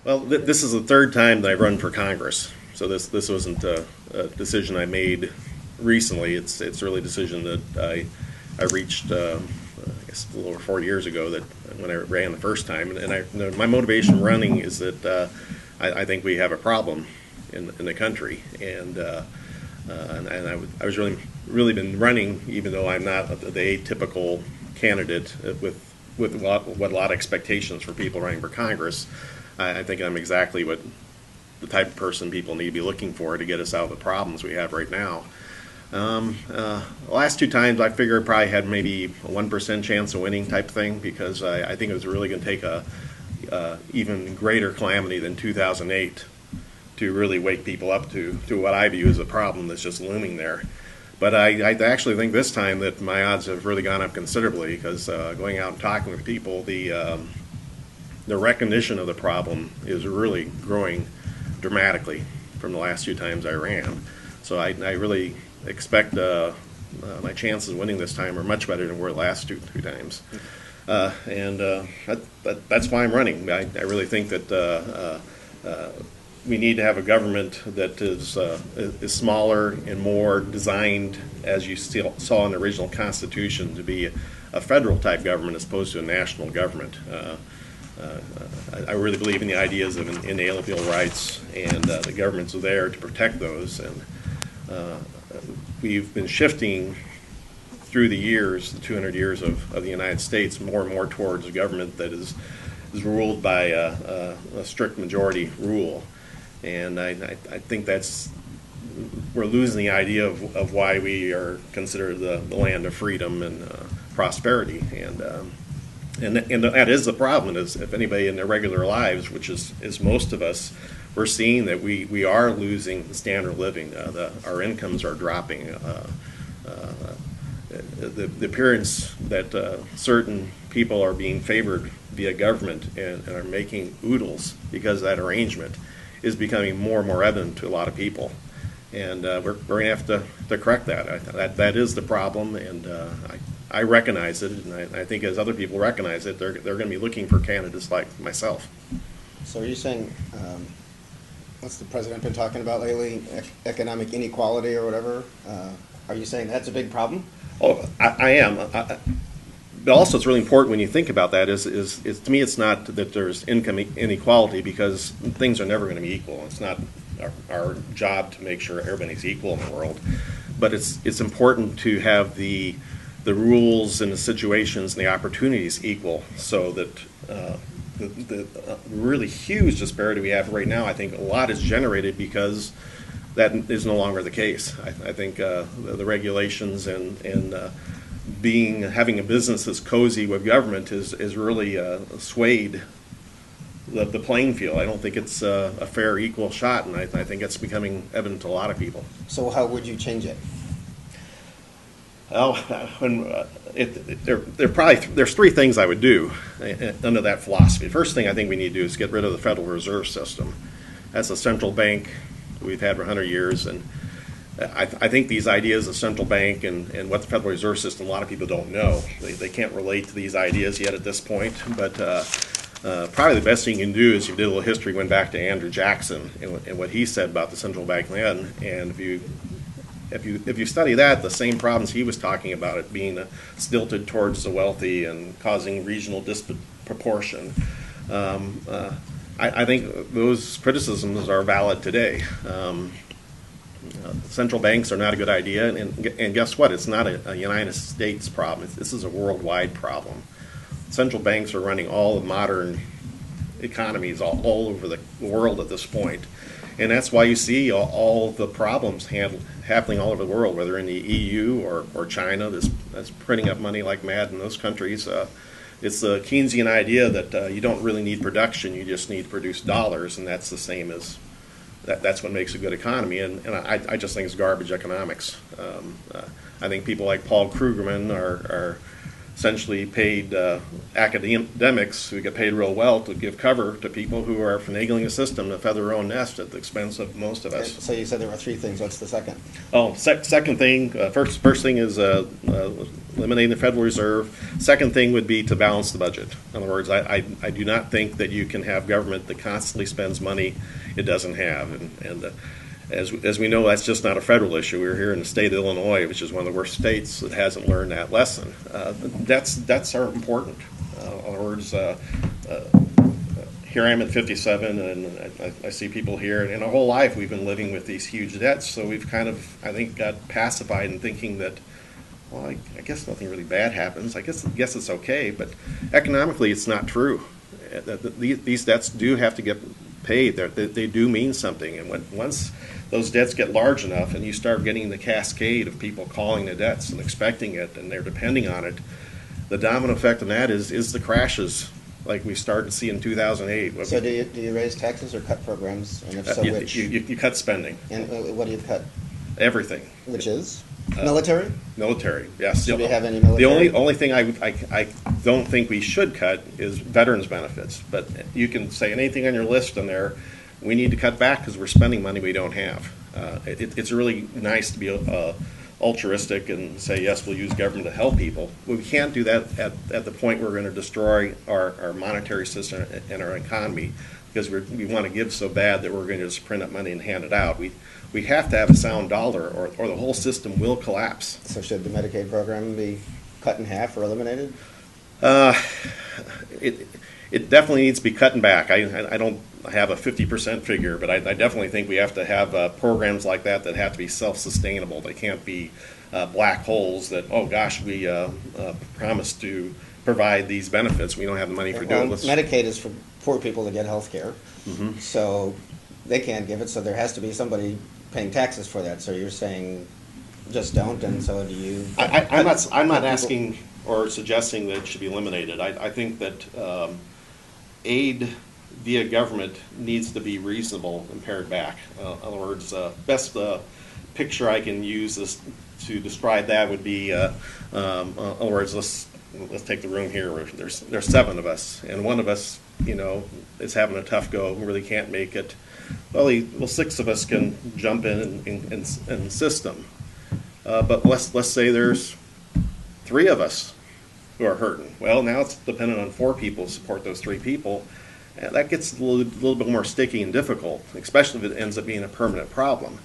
Well, this is the third time that I've run for Congress, so this wasn't a decision I made recently. It's really a decision that I reached, I guess, a little over 40 years ago, that when I ran the first time. My motivation running is that I think we have a problem in the country, I was really been running, even though I'm not the atypical candidate with what a lot of expectations for people running for Congress. I think I'm exactly what the type of person people need to be looking for to get us out of the problems we have right now. The last two times I figured I probably had maybe a 1% chance of winning type thing, because I think it was really going to take a even greater calamity than 2008 to really wake people up to what I view as a problem that's just looming there. But I actually think this time that my odds have really gone up considerably, because going out and talking with people, the recognition of the problem is really growing dramatically from the last few times I ran. So I really expect my chances of winning this time are much better than were the last two times. That's why I'm running. I really think that we need to have a government that is smaller and more designed, as you saw in the original Constitution, to be a federal type government as opposed to a national government. I really believe in the ideas of inalienable rights, and the governments are there to protect those. And we've been shifting through the years, the 200 years of the United States, more and more towards a government that is ruled by a strict majority rule. And I think we're losing the idea of why we are considered the land of freedom and prosperity. And that is the problem. Is if anybody in their regular lives, which is most of us, we're seeing that we are losing the standard of living. Our incomes are dropping. The appearance that certain people are being favored via government and are making oodles because of that arrangement is becoming more and more evident to a lot of people. And we're going to have to correct that. That is the problem, and I recognize it, and I think as other people recognize it, they're going to be looking for candidates like myself. So are you saying, what's the president been talking about lately, economic inequality or whatever? Are you saying that's a big problem? Oh, I am. But also, it's really important when you think about that. Is to me, it's not that there's income inequality, because things are never going to be equal. It's not our job to make sure everybody's equal in the world. But it's important to have the rules and the situations and the opportunities equal, so that the really huge disparity we have right now, I think a lot is generated because that is no longer the case. I think the regulations and having a business that's cozy with government is really swayed the playing field. I don't think it's a fair, equal shot, and I think it's becoming evident to a lot of people. So how would you change it? Well, there's three things I would do under that philosophy. The first thing I think we need to do is get rid of the Federal Reserve System. That's a central bank we've had for 100 years, and I think these ideas of central bank and what the Federal Reserve System, a lot of people don't know. They can't relate to these ideas yet at this point, but probably the best thing you can do is, you did a little history, went back to Andrew Jackson and what he said about the central bank then, and if you study that, the same problems he was talking about, it being stilted towards the wealthy and causing regional disproportion, I think those criticisms are valid today. Central banks are not a good idea, and guess what? It's not a United States problem. This is a worldwide problem. Central banks are running all the modern economies all over the world at this point. And that's why you see all the problems happening all over the world, whether in the EU or China that's printing up money like mad in those countries. It's the Keynesian idea that you don't really need production, you just need to produce dollars, and that's the same as that's what makes a good economy. And I just think it's garbage economics. I think people like Paul Krugman essentially paid academics who get paid real well to give cover to people who are finagling a system to feather their own nest at the expense of most of us. So you said there were three things. What's the second? Oh, second thing, first thing is eliminating the Federal Reserve. Second thing would be to balance the budget. In other words, I do not think that you can have government that constantly spends money it doesn't have. And as we know, that's just not a federal issue. We're here in the state of Illinois, which is one of the worst states that hasn't learned that lesson. That's important. In other words, here I am at 57, and I see people here, and our whole life we've been living with these huge debts, so we've kind of, I think, got pacified in thinking that, well, I guess nothing really bad happens. I guess it's okay, but economically it's not true. These debts do have to get paid. They do mean something, and once those debts get large enough and you start getting the cascade of people calling the debts and expecting it and they're depending on it, the domino effect of that is the crashes like we started to see in 2008. So do you raise taxes or cut programs, and if so, which? You cut spending. And what do you cut? Everything. Which is? Military? Military, yes. So do you have any military? The only thing I don't think we should cut is veterans benefits. But you can say anything on your list on there, we need to cut back because we're spending money we don't have. It's really nice to be altruistic and say, yes, we'll use government to help people. But we can't do that at the point we're going to destroy our monetary system and our economy because we want to give so bad that we're going to just print up money and hand it out. We have to have a sound dollar or the whole system will collapse. So should the Medicaid program be cut in half or eliminated? It definitely needs to be cutting back. I don't have a 50% figure, but I definitely think we have to have programs like that have to be self-sustainable. They can't be black holes that, oh gosh, we promised to provide these benefits. We don't have the money for doing this. Medicaid is for poor people to get health care, so they can't give it, so there has to be somebody paying taxes for that. So you're saying just don't, and so do you? I'm not asking or suggesting that it should be eliminated. I think that aid via government needs to be reasonable and pared back. In other words, best picture I can use to describe that would be, in other words, let's take the room here. There's 7 of us, and one of us, is having a tough go, really can't make it. Well, 6 of us can jump in and system. But let's say there's 3 of us who are hurting. Well, now it's dependent on 4 people to support those 3 people. And that gets a little bit more sticky and difficult, especially if it ends up being a permanent problem.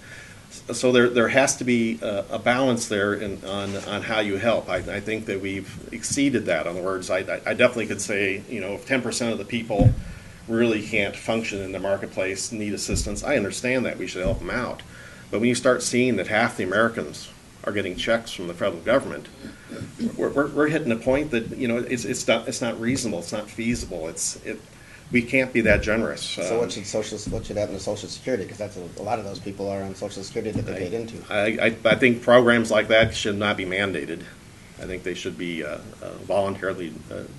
So there has to be a balance there on how you help. I think that we've exceeded that. In other words, I definitely could say, if 10% of the people really can't function in the marketplace, need assistance, I understand that. We should help them out. But when you start seeing that half the Americans are getting checks from the federal government, we're hitting a point that it's not reasonable, it's not feasible. We can't be that generous. So what should happen to Social Security? Because that's a lot of those people are on Social Security that they paid into. I think programs like that should not be mandated. I think they should be voluntarily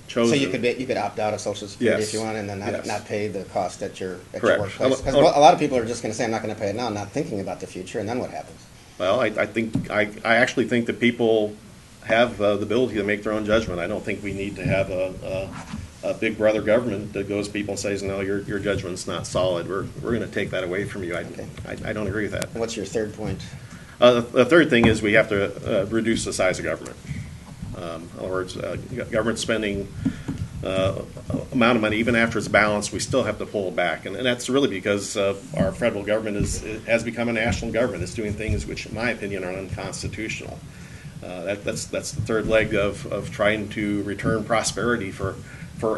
chosen. So you could opt out of Social Security if you want, and then not pay the cost at your workplace. Because a lot of people are just going to say, I'm not going to pay it now, not thinking about the future, and then what happens? Well, I actually think that people have the ability to make their own judgment. I don't think we need to have a big brother government that goes to people and says, no, your judgment's not solid. We're going to take that away from you. I don't agree with that. And what's your third point? The third thing is we have to reduce the size of government. In other words, government spending amount of money, even after it's balanced, we still have to pull it back. And that's really because our federal government has become a national government. It's doing things which, in my opinion, are unconstitutional. That's the third leg of trying to return prosperity for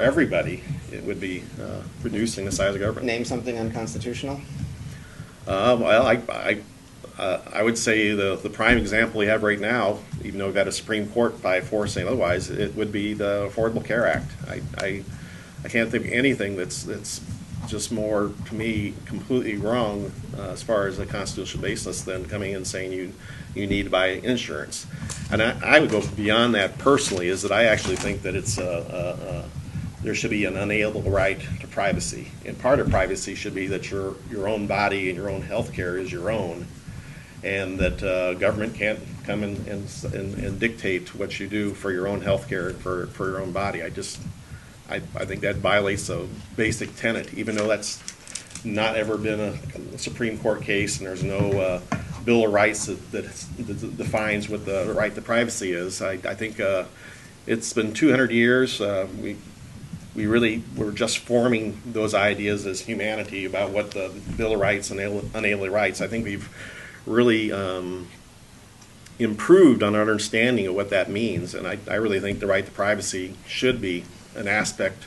everybody. It would be reducing the size of government. Name something unconstitutional. Well, I would say the prime example we have right now, even though we've got a Supreme Court by force saying otherwise, it would be the Affordable Care Act. I can't think of anything that's just more, to me, completely wrong as far as a constitutional basis than coming in saying you need to buy insurance. And I would go beyond that personally, is that I actually think that it's there should be an unalienable right to privacy. And part of privacy should be that your own body and your own health care is your own. and that government can't come and dictate what you do for your own health care, for your own body. I think that violates a basic tenet, even though that's not ever been a Supreme Court case, and there's no Bill of Rights that defines what the right to privacy is. I think it's been 200 years. We're just forming those ideas as humanity about what the Bill of Rights and unalienable rights. I think we've really improved on our understanding of what that means, and I really think the right to privacy should be an aspect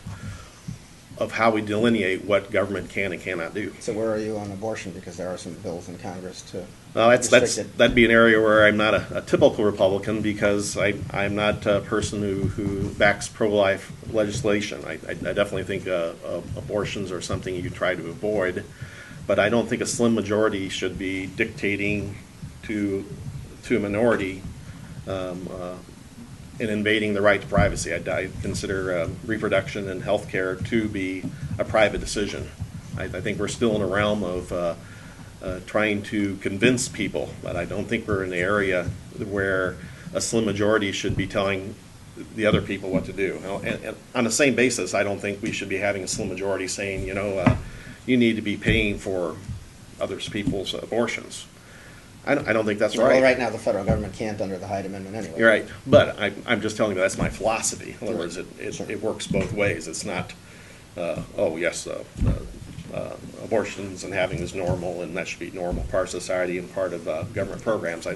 of how we delineate what government can and cannot do. So where are you on abortion? Because there are some bills in Congress to restrict it. That'd be an area where I'm not a typical Republican, because I'm not a person who backs pro-life legislation. I definitely think abortions are something you try to avoid, but I don't think a slim majority should be dictating to a minority in invading the right to privacy. I consider reproduction and health care to be a private decision. I think we're still in a realm of trying to convince people, but I don't think we're in the area where a slim majority should be telling the other people what to do. And on the same basis, I don't think we should be having a slim majority saying, you need to be paying for other people's abortions. I don't think that's right. Well, right now the federal government can't under the Hyde Amendment anyway. You're right, but I'm just telling you that's my philosophy. In other words, it works both ways. It's not, abortions and having is normal, and that should be normal part of society and part of government programs. I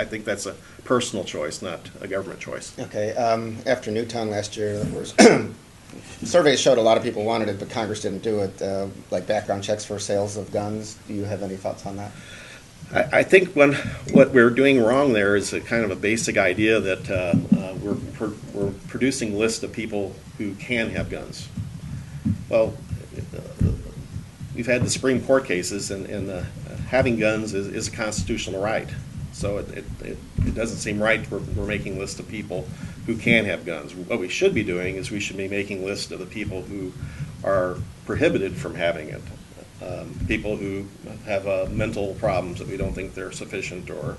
think that's a personal choice, not a government choice. Okay. After Newtown last year, there was surveys showed a lot of people wanted it, but Congress didn't do it, like background checks for sales of guns. Do you have any thoughts on that? I think what we're doing wrong there is a kind of a basic idea that we're producing lists of people who can have guns. Well, we've had the Supreme Court cases, and having guns is a constitutional right. So it doesn't seem right we're making lists of people who can have guns. What we should be doing is we should be making lists of the people who are prohibited from having it. People who have mental problems that we don't think they're sufficient, or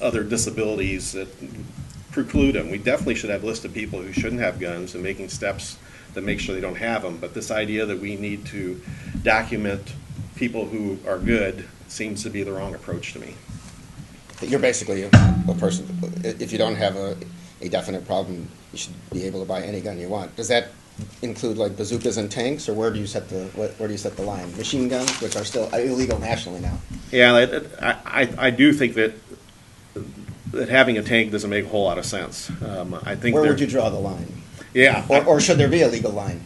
other disabilities that preclude them. We definitely should have a list of people who shouldn't have guns and making steps to make sure they don't have them. But this idea that we need to document people who are good seems to be the wrong approach to me. You're basically a person, if you don't have a definite problem, you should be able to buy any gun you want. Does that include like bazookas and tanks, or where do you set the line? Machine guns, which are still illegal nationally now. Yeah, I do think that having a tank doesn't make a whole lot of sense. I think where would you draw the line? Yeah, or should there be a legal line?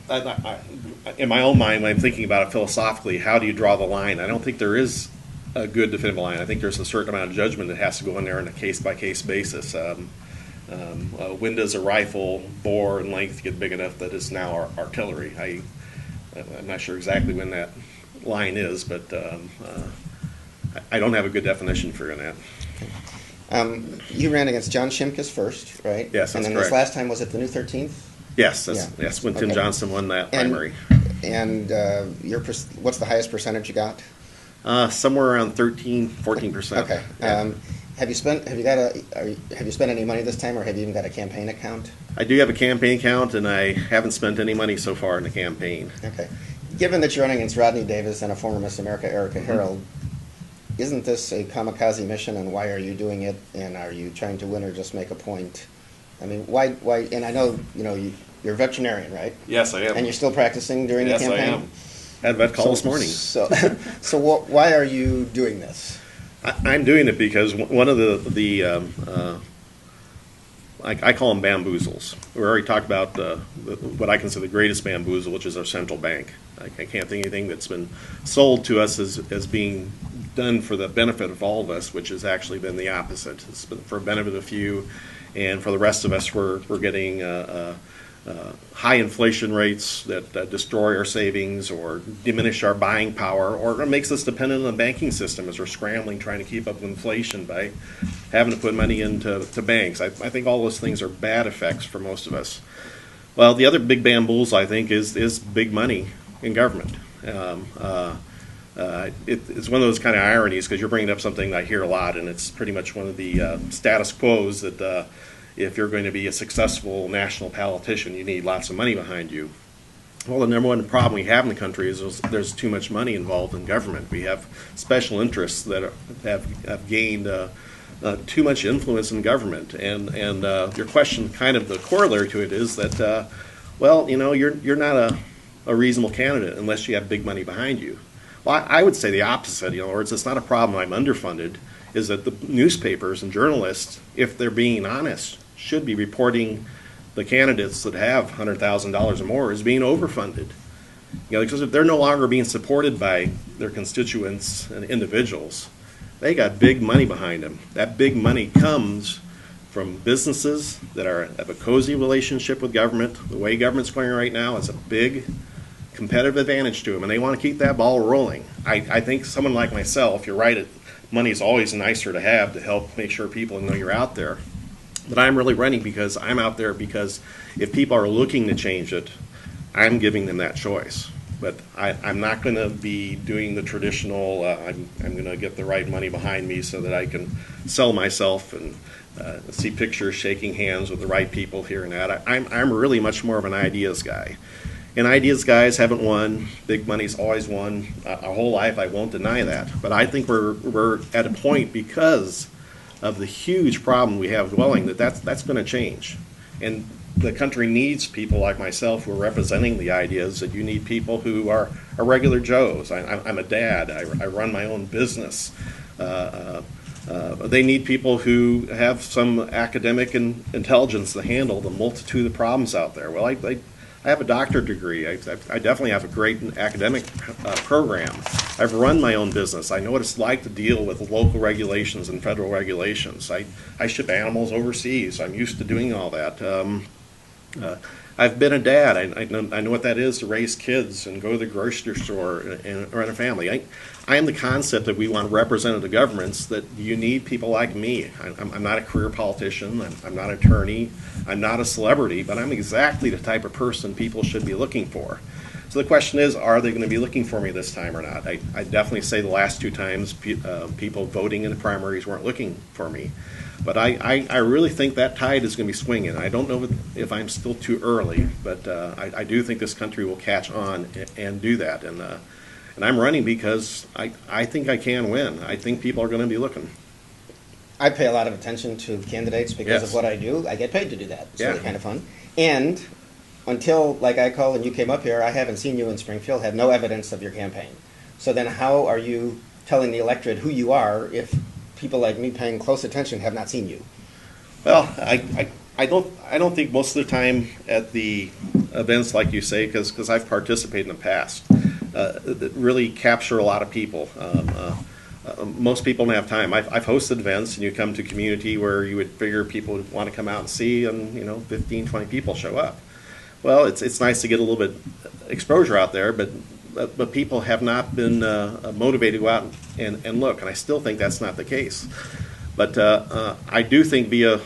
In my own mind, when I'm thinking about it philosophically, how do you draw the line? I don't think there is a good definitive line. I think there's a certain amount of judgment that has to go in there on a case-by-case basis. When does a rifle bore and length get big enough that it's now artillery? I'm not sure exactly when that line is, but I don't have a good definition for that. You ran against John Shimkus first, right? Yes, that's and then correct. This last time, was it the new 13th? Yes, yes. When Tim Johnson won that primary. And what's the highest percentage you got? Somewhere around 13-14%. Okay. Yeah. Have you spent any money this time, or have you even got a campaign account? I do have a campaign account, and I haven't spent any money so far in the campaign. Okay. Given that you're running against Rodney Davis and a former Miss America, Erica Harold, isn't this a kamikaze mission, and why are you doing it? And are you trying to win or just make a point? I mean, why? And I know you're a veterinarian, right? Yes, I am. And you're still practicing during the campaign? Yes, I am. I had a vet call this morning. Why are you doing this? I'm doing it because one of I call them bamboozles. We already talked about what I consider the greatest bamboozle, which is our central bank. I can't think of anything that's been sold to us as being done for the benefit of all of us, which has actually been the opposite. It's been for the benefit of a few, and for the rest of us, we're getting high inflation rates that destroy our savings or diminish our buying power, or it makes us dependent on the banking system as we're scrambling trying to keep up with inflation by having to put money into banks. I think all those things are bad effects for most of us. Well, the other big bamboozle, I think, is big money in government. It's one of those kind of ironies, because you're bringing up something that I hear a lot, and it's pretty much one of the status quos that if you're going to be a successful national politician, you need lots of money behind you. Well, the number one problem we have in the country is there's too much money involved in government. We have special interests that have gained too much influence in government. And your question, kind of the corollary to it is that, well, you're not a reasonable candidate unless you have big money behind you. Well, I would say the opposite. In other words, it's not a problem I'm underfunded, is that the newspapers and journalists, if they're being honest, should be reporting the candidates that have $100,000 or more as being overfunded. Because if they're no longer being supported by their constituents and individuals, they got big money behind them. That big money comes from businesses that have a cozy relationship with government. The way government's going right now is a big competitive advantage to them, and they want to keep that ball rolling. I think someone like myself, you're right, money is always nicer to have to help make sure people know you're out there. But I'm really running because I'm out there, because if people are looking to change it, I'm giving them that choice. But I'm not going to be doing the traditional, I'm going to get the right money behind me so that I can sell myself and see pictures shaking hands with the right people here and that. I'm really much more of an ideas guy. And ideas guys haven't won. Big money's always won. Our whole life, I won't deny that. But I think we're at a point, because of the huge problem we have dwelling, that's going to change. And the country needs people like myself who are representing the ideas, that you need people who are regular Joes. I'm a dad. I run my own business. They need people who have some academic intelligence to handle the multitude of problems out there. Well, I have a doctorate degree. I definitely have a great academic program. I've run my own business. I know what it's like to deal with local regulations and federal regulations. I ship animals overseas. I'm used to doing all that. I've been a dad. I know what that is to raise kids and go to the grocery store and run a family. I am the concept that we want representative governments, that you need people like me. I'm not a career politician. I'm not an attorney. I'm not a celebrity, but I'm exactly the type of person people should be looking for. So the question is, are they going to be looking for me this time or not? I definitely say the last two times people voting in the primaries weren't looking for me. But I really think that tide is going to be swinging. I don't know if I'm still too early, but I do think this country will catch on and do that. And I'm running because I think I can win. I think people are going to be looking. I pay a lot of attention to candidates because Yes. of what I do. I get paid to do that. It's Yeah. really kind of fun. And until, like I call, and you came up here, I haven't seen you in Springfield, had no evidence of your campaign. So then how are you telling the electorate who you are if people like me paying close attention have not seen you? Well, I don't think most of the time at the events, like you say, because I've participated in the past, that really capture a lot of people. Most people don't have time. I've hosted events, and you come to a community where you would figure people would want to come out and see, and 15, 20 people show up. Well, it's nice to get a little bit exposure out there, but people have not been motivated to go out and look, and I still think that's not the case. But I do think via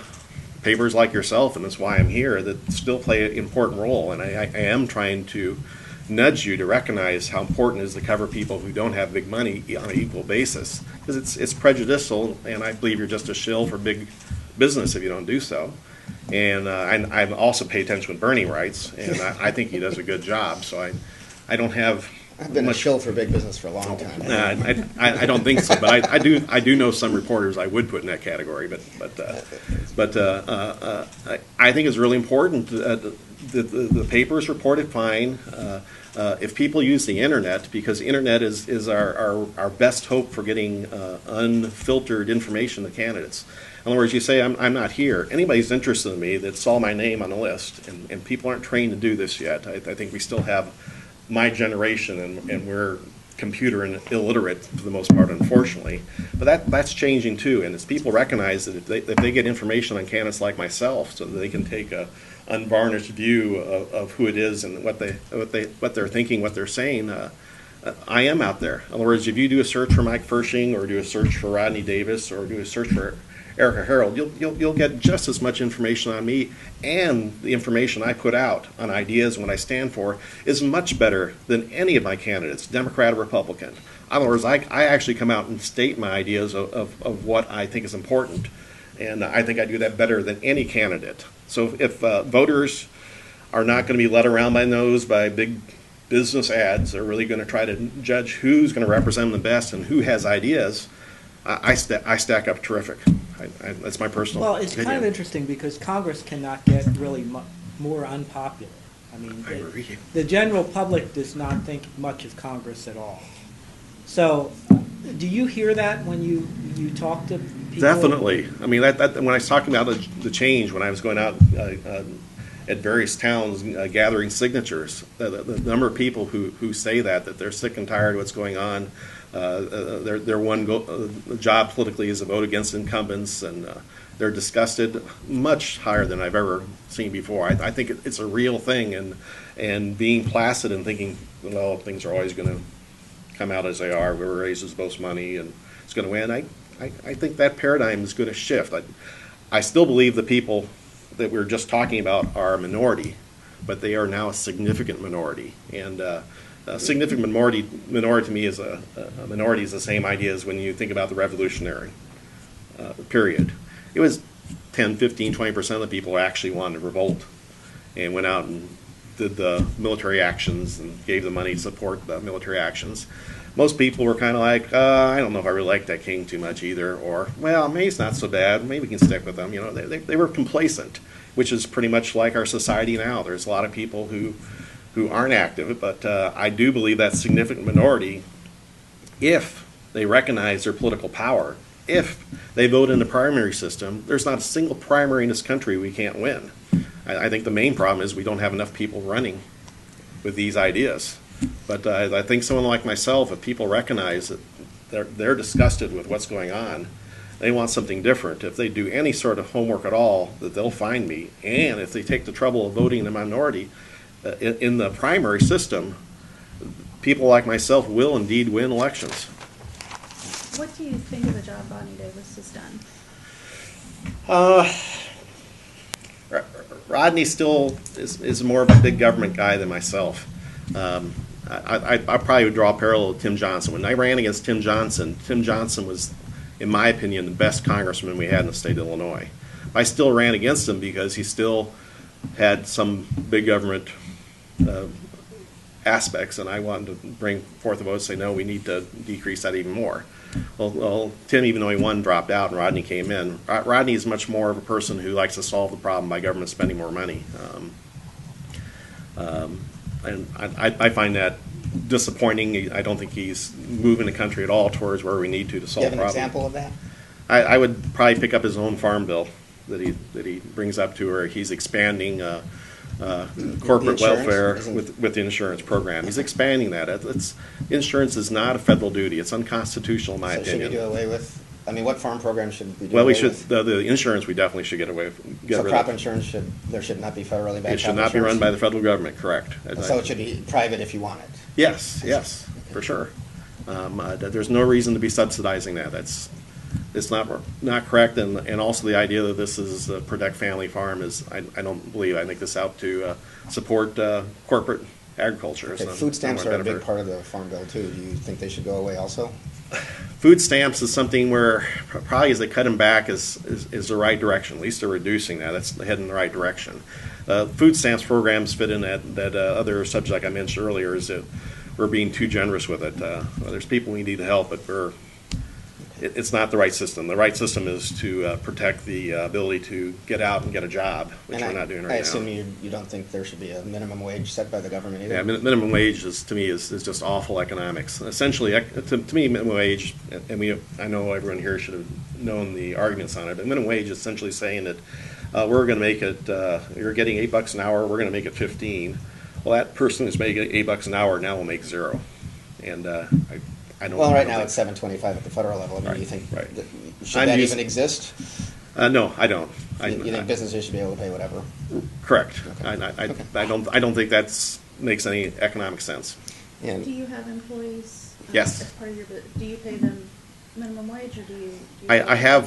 papers like yourself, and that's why I'm here, that still play an important role, and I am trying to nudge you to recognize how important it is to cover people who don't have big money on an equal basis, because it's prejudicial, and I believe you're just a shill for big business if you don't do so. And I also pay attention when Bernie writes, and I think he does a good job. So I don't have. I've been a shill for big business for a long time. I don't think so, but I do know some reporters I would put in that category. But I think it's really important. The papers report it fine. If people use the internet, because the internet is our best hope for getting unfiltered information to candidates. In other words, you say, I'm not here. Anybody's interested in me that saw my name on the list, and people aren't trained to do this yet. I think we still have my generation, and we're computer and illiterate for the most part, unfortunately. But that's changing too, and as people recognize that if they get information on candidates like myself, so that they can take a unvarnished view of who it is and what they're thinking, what they're saying. I am out there. In other words, if you do a search for Mike Firsching, or do a search for Rodney Davis, or do a search for Erica Herald, you'll get just as much information on me, and the information I put out on ideas and what I stand for is much better than any of my candidates, Democrat or Republican. In other words, I actually come out and state my ideas of what I think is important, and I think I do that better than any candidate. So if voters are not going to be led around by nose by big business ads, they're really going to try to judge who's going to represent them the best and who has ideas, I stack up terrific. That's my personal Well, it's opinion. kind of interesting because Congress cannot get really more unpopular. I mean, I agree. the general public does not think much of Congress at all. So, do you hear that when you talk to people? Definitely. I mean, that when I was talking about the change, when I was going out at various towns gathering signatures, the number of people who say that they're sick and tired of what's going on. Their one job politically is to vote against incumbents, and they're disgusted, much higher than I've ever seen before. I think it's a real thing, and being placid and thinking, well, things are always going to come out as they are. Whoever raises the most money and it's going to win. I think that paradigm is going to shift. I still believe the people that we were just talking about are a minority, but they are now a significant minority, and a significant minority to me is a minority is the same idea as when you think about the revolutionary period. It was 10, 15, 20% of the people who actually wanted to revolt and went out and did the military actions and gave the money to support the military actions. Most people were kind of like, I don't know if I really like that king too much either, or, well, maybe it's not so bad, maybe we can stick with them. You know, they were complacent, which is pretty much like our society now. There's a lot of people who aren't active, but I do believe that significant minority, if they recognize their political power, if they vote in the primary system, there's not a single primary in this country we can't win. I think the main problem is we don't have enough people running with these ideas. But I think someone like myself, if people recognize that they're disgusted with what's going on, they want something different. If they do any sort of homework at all, that they'll find me. And if they take the trouble of voting in the minority, in the primary system, people like myself will indeed win elections. What do you think of the job Rodney Davis has done? Rodney still is more of a big government guy than myself. I probably would draw a parallel with Tim Johnson. When I ran against Tim Johnson was, in my opinion, the best congressman we had in the state of Illinois. I still ran against him because he still had some big government aspects, and I wanted to bring forth a vote and say, no, we need to decrease that even more. Well, Tim, even though he won, dropped out, and Rodney came in. Rodney is much more of a person who likes to solve the problem by government spending more money. And I find that disappointing. I don't think he's moving the country at all towards where we need to solve the problem. Do you have an example of that? I would probably pick up his own farm bill that he brings up to where he's expanding corporate welfare with the insurance program. He's expanding that. Insurance is not a federal duty. It's unconstitutional, in my opinion. Should we do away with? I mean, what farm program should we do Well, away we should. with? The insurance we definitely should get away with. So crop insurance should not be federally backed. It should not be run by the federal government. Correct. So it should be private if you want it. Yes, for sure. There's no reason to be subsidizing that. It's not correct, and also the idea that this is a protect family farm is I don't believe. I think this out to support corporate agriculture. Okay, food stamps are a big part of the farm bill too. Do you think they should go away also? Food stamps is something where probably as they cut them back is the right direction. At least they're reducing that. That's heading in the right direction. Food stamps programs fit in that other subject like I mentioned earlier is that we're being too generous with it. There's people we need to help, but it's not the right system. The right system is to protect the ability to get out and get a job, which we're not doing right now. I assume you don't think there should be a minimum wage set by the government either? Yeah, minimum wage to me is just awful economics. Essentially, to me, minimum wage, and I know everyone here should have known the arguments on it, but minimum wage is essentially saying that we're going to make it, you're getting $8 an hour, we're going to make it 15. Well, that person who's making $8 an hour now will make zero. And I don't. Well, right now it's $7.25 at the federal level. I mean, do you think should that even exist? No, I don't. You think businesses should be able to pay whatever? Correct. Okay. I don't think that makes any economic sense. Do you have employees? Yes. As part of your, do you pay them minimum wage, or do you? I have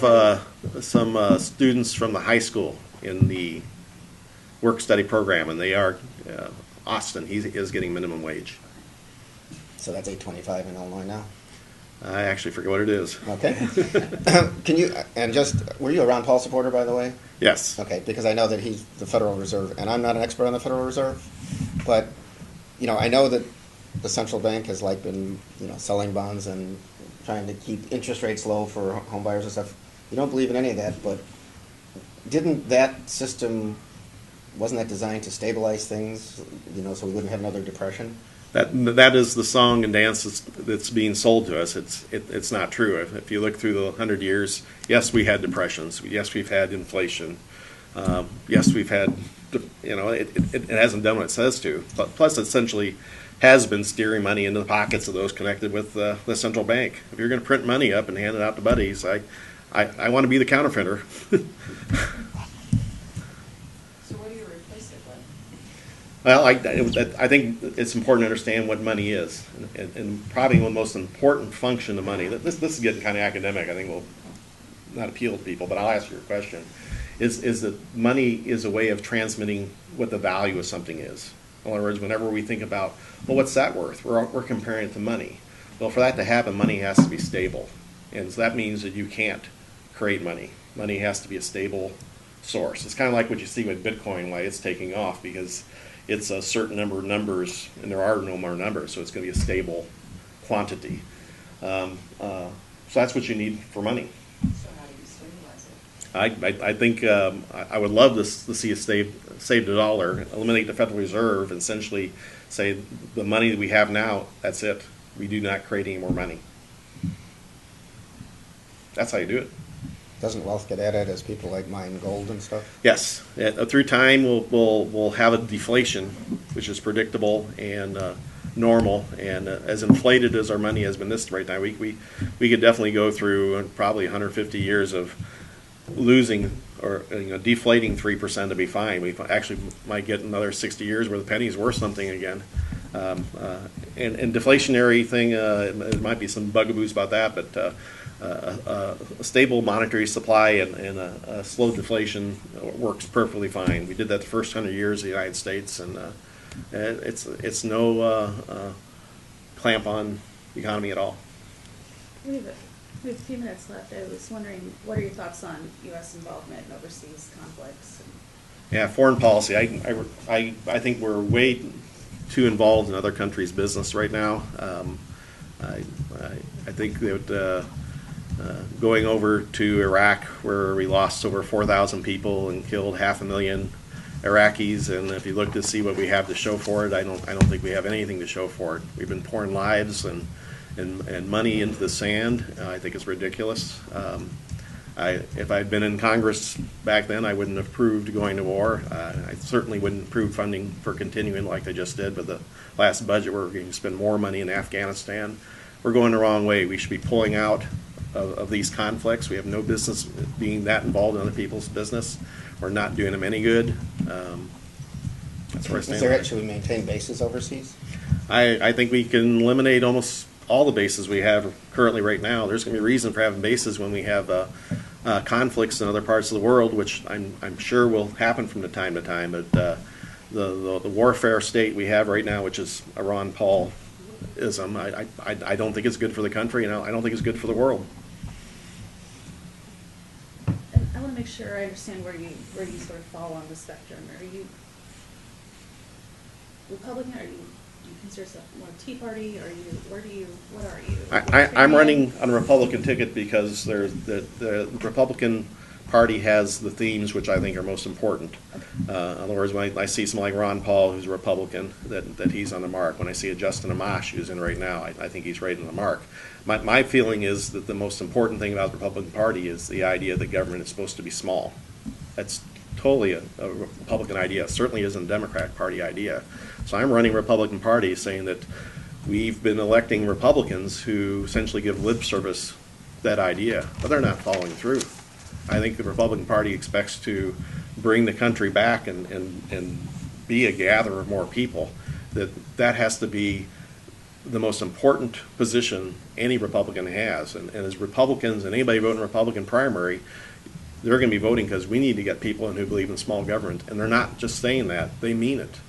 some students from the high school in the work-study program, and they are, Austin, he is getting minimum wage. So that's $8.25 in Illinois now. I actually forget what it is. Okay. Can you, and just, were you a Ron Paul supporter, by the way? Yes. Okay, because I know that he's the Federal Reserve, and I'm not an expert on the Federal Reserve, but, you know, I know that the central bank has like been, you know, selling bonds and trying to keep interest rates low for home buyers and stuff. You don't believe in any of that, but didn't that system, wasn't that designed to stabilize things, you know, so we wouldn't have another depression? That is the song and dance that's being sold to us. It's not true. If you look through the 100 years, yes, we had depressions. Yes, we've had inflation. Yes, we've had, you know, it hasn't done what it says to. But plus, it essentially has been steering money into the pockets of those connected with the central bank. If you're going to print money up and hand it out to buddies, I want to be the counterfeiter. Well, I think it's important to understand what money is, and probably one of the most important function of money. This is getting kind of academic. I think will not appeal to people, but I'll ask you a question: is that money is a way of transmitting what the value of something is. In other words, whenever we think about, well, what's that worth? We're comparing it to money. Well, for that to happen, money has to be stable, and so that means that you can't create money. Money has to be a stable source. It's kind of like what you see with Bitcoin, why it's taking off, because it's a certain number of numbers, and there are no more numbers, so it's going to be a stable quantity. So that's what you need for money. So how do you stabilize it? I think I would love to see us save the dollar, eliminate the Federal Reserve, and essentially say the money that we have now, that's it. We do not create any more money. That's how you do it. Doesn't wealth get added as people like mine gold and stuff? Yes, through time we'll have a deflation, which is predictable and normal. And as inflated as our money has been this right now, we could definitely go through probably 150 years of losing or deflating 3% to be fine. We actually might get another 60 years where the penny's worth something again. And deflationary thing, there might be some bugaboos about that, but a stable monetary supply and a slow deflation works perfectly fine. We did that the first 100 years of the United States, and it's no clamp on the economy at all. We have a few minutes left. I was wondering, what are your thoughts on U.S. involvement in overseas conflicts? Yeah, foreign policy. I think we're way too involved in other countries' business right now. I think that going over to Iraq, where we lost over 4,000 people and killed 500,000 Iraqis, and if you look to see what we have to show for it, I don't think we have anything to show for it. We've been pouring lives and money into the sand. I think it's ridiculous. If I'd been in Congress back then, I wouldn't have approved going to war. I certainly wouldn't approve funding for continuing like they just did. But the last budget, we're going to spend more money in Afghanistan. We're going the wrong way. We should be pulling out of these conflicts. We have no business being that involved in other people's business. We're not doing them any good. That's where I stand. Is there actually maintain bases overseas? I think we can eliminate almost all the bases we have currently right now. There's going to be a reason for having bases when we have conflicts in other parts of the world, which I'm sure will happen from time to time. But the warfare state we have right now, which is a Ron Paul-ism, I don't think it's good for the country, and I don't think it's good for the world. And I want to make sure I understand where you sort of fall on the spectrum. Are you Republican? Are you? Do you consider yourself more Tea Party? What are you? I'm running on a Republican ticket because the Republican Party has the themes which I think are most important. In other words, when I see someone like Ron Paul, who's a Republican, that he's on the mark. When I see a Justin Amash, who's in right now, I think he's right on the mark. My feeling is that the most important thing about the Republican Party is the idea that government is supposed to be small. That's totally a Republican idea. It certainly isn't a Democratic Party idea. So I'm running Republican Party saying that we've been electing Republicans who essentially give lip service to that idea, but they're not following through. I think the Republican Party expects to bring the country back and be a gatherer of more people. That has to be the most important position any Republican has. And as Republicans and anybody voting Republican primary, they're going to be voting because we need to get people in who believe in small government. And they're not just saying that, they mean it.